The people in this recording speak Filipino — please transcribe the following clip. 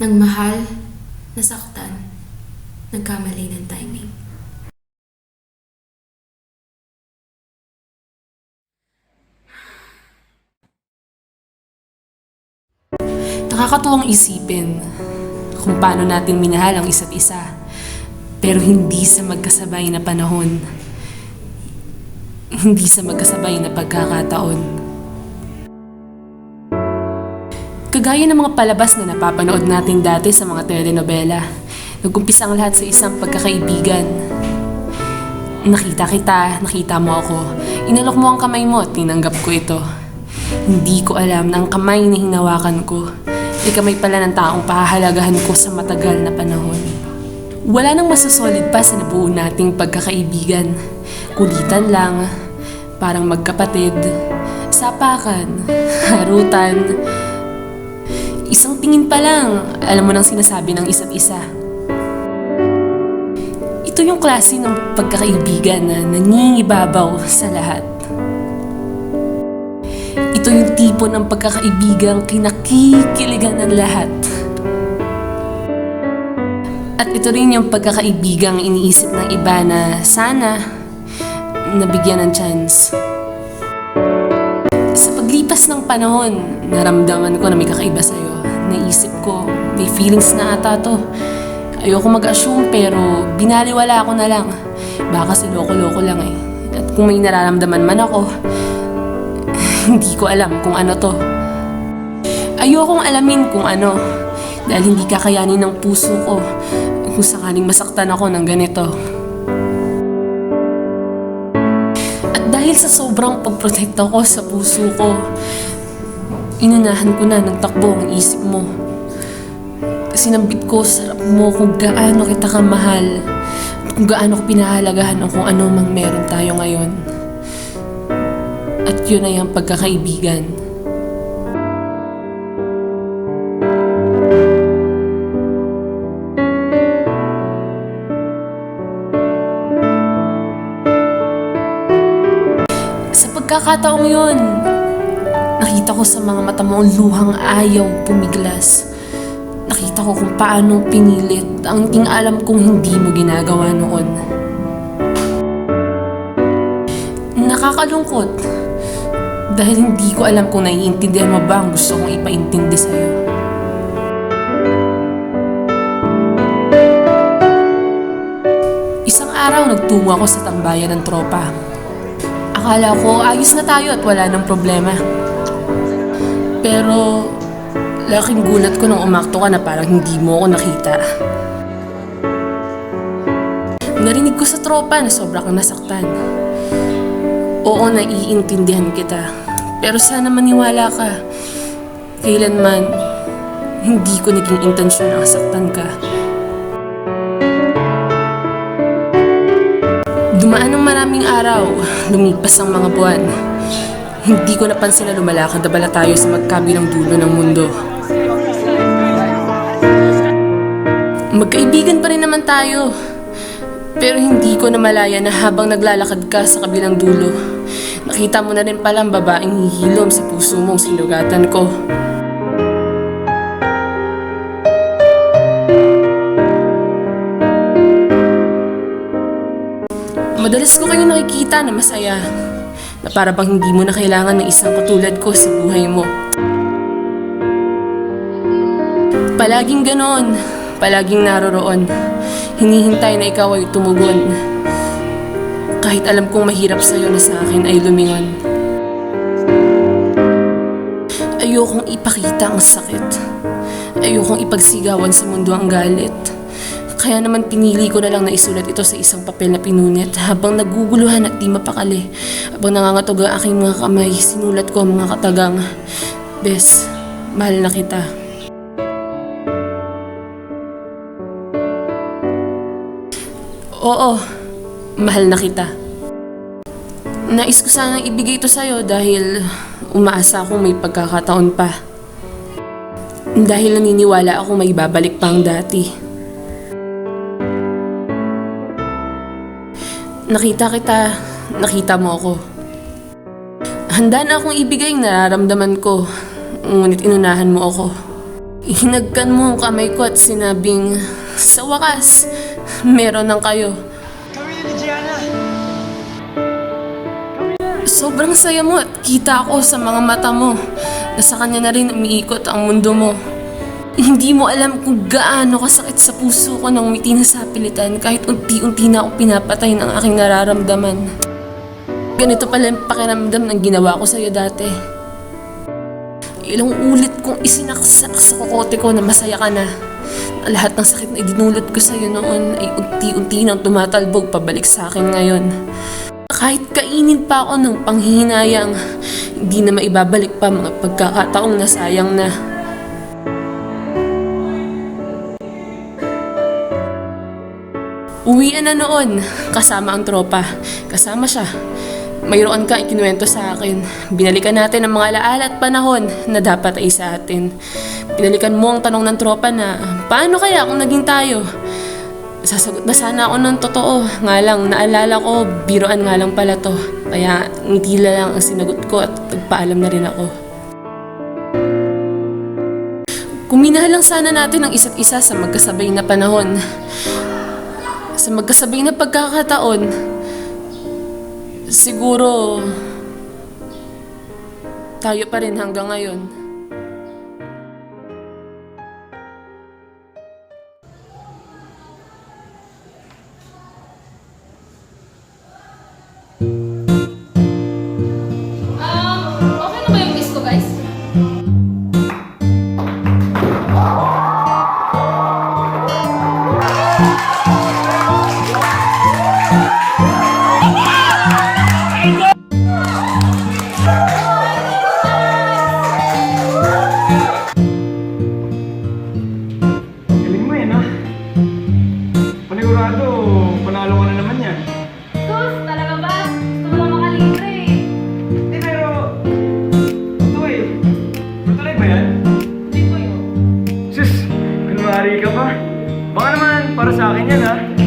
Nagmahal, nasaktan, nagkamali ng timing. Nakakatuwang isipin kung paano natin minahal ang isa't isa, pero hindi sa magkasabay na panahon, hindi sa magkasabay na pagkakataon. Kagaya ng mga palabas na napapanood natin dati sa mga telenovela, nag-umpisa ang lahat sa isang pagkakaibigan. Nakita kita, nakita mo ako, inalok mo ang kamay mo at tinanggap ko ito. Hindi ko alam na ang kamay na hinawakan ko ay kamay pala ng taong pahahalagahan ko sa matagal na panahon. Wala nang masasolid pa sa nabuo nating pagkakaibigan. Kulitan lang, parang magkapatid, sapakan, harutan. Isang tingin pa lang, alam mo nang sinasabi ng isa't isa. Ito yung klase ng pagkakaibigan na nangingibabaw sa lahat. Ito yung tipo ng pagkakaibigang kinakikiligan ng lahat. At ito rin yung pagkakaibigang iniisip ng iba na sana nabigyan ng chance. Sa paglipas ng panahon, naramdaman ko na may kakaiba sa'yo. Naisip ko, may feelings na ata to. Ayoko mag-assume pero binaliwala ko na lang. Baka kasi loko-loko lang eh. At kung may nararamdaman man ako, hindi ko alam kung ano to. Ayokong alamin kung ano, dahil hindi kakayanin ng puso ko kung sakaling masaktan ako ng ganito. At dahil sa sobrang pagprotekta ko sa puso ko, inunahan ko na ng takbo ang isip mo. Sinambit ko sa harap mo kung gaano kita kamahal at kung gaano ko pinahalagahan ang kung ano mang meron tayo ngayon. At yun ay ang pagkakaibigan. Sa pagkakataong yun, nakita ko sa mga mata mo ang luhang ayaw pumiglas. Nakita ko kung paano pinilit ang ting alam kong hindi mo ginagawa noon. Nakakalungkot dahil hindi ko alam kung naiintindihan mo ba ang gusto kong ipaintindi sa'yo. Isang araw nagtungo ako sa tambayan ng tropa. Akala ko ayos na tayo at wala nang problema. Pero laking gulat ko nung umakto ka na parang hindi mo ako nakita. Narinig ko sa tropa na sobra kang nasaktan. Oo, naiintindihan kita. Pero sana maniwala ka. Kailanman, hindi ko naging intensyon ang saktan ka. Dumaan ng maraming araw, lumipas ang mga buwan. Hindi ko napansin na lumalakad na bala tayo sa magkabilang dulo ng mundo. Magkaibigan pa rin naman tayo. Pero hindi ko namalaya na habang naglalakad ka sa kabilang dulo, nakita mo na rin palang babaeng hihilom sa puso mong sinugatan ko. Madalas ko kayo nakikita na masaya, na para bang hindi mo na kailangan ng isang katulad ko sa buhay mo. Palaging ganon, palaging naroroon, hinihintay na ikaw ay tumugon. Kahit alam kong mahirap sa'yo na sa akin ay lumingon. Ayokong ipakita ang sakit. Ayokong ipagsigawan sa mundo ang galit. Kaya naman pinili ko na lang na isulat ito sa isang papel na pinunit habang naguguluhan at di mapakali. Habang nangangatog ang aking mga kamay, sinulat ko ang mga katagang, Bes, mahal na kita. Oo, mahal na kita. Nais ko sanang ibigay ito sa'yo dahil umaasa akong may pagkakataon pa. Dahil naniniwala akong may babalik pa ang dati. Nakita kita, nakita mo ako. Handa na akong ibigay ang nararamdaman ko, ngunit inunahan mo ako. Hinagkan mo ang kamay ko at sinabing, sa wakas, meron ng kayo. Kami ni Gianna. Sobrang saya mo at kita ko sa mga mata mo na sa kanya na rin umiikot ang mundo mo. Hindi mo alam kung gaano kasakit sa puso ko nang umiti na sa pilitan kahit unti-unti na akong pinapatay ng aking nararamdaman. Ganito pala yung pakiramdam ng ginawa ko sa'yo dati. Ilang ulit kong isinaksak sa kokote ko na masaya ka na. Lahat ng sakit na idinulot ko sa'yo noon ay unti-unti nang tumatalbog pabalik sa akin ngayon. Kahit kainin pa ako ng panghihinayang, hindi na maibabalik pa mga pagkakataong nasayang na. Uwian na noon, kasama ang tropa. Kasama siya. Mayroon ka ikinuwento sa akin. Binalikan natin ang mga alaala at panahon na dapat ay sa atin. Binalikan mo ang tanong ng tropa na, paano kaya kung naging tayo? Sasagot na sana ako ng totoo. Nga lang, naalala ko, biroan nga lang pala to. Kaya ngitila lang ang sinagot ko at nagpaalam na rin ako. Kung minahal lang sana natin ang isa't isa sa magkasabay na panahon, sa magkasabay na pagkakataon, siguro tayo pa rin hanggang ngayon. Okay na ba yung kiss ko, guys? Galing mo yan, ha? Panigurado, panalo ka na naman yan. Sus, talaga ba? Gusto mo lang makalibre eh. Hindi, pero... Ito eh. Matuloy ba yan? Hindi ko yun. Sus, kunwari ka pa. Baka naman para sa akin yan, ha?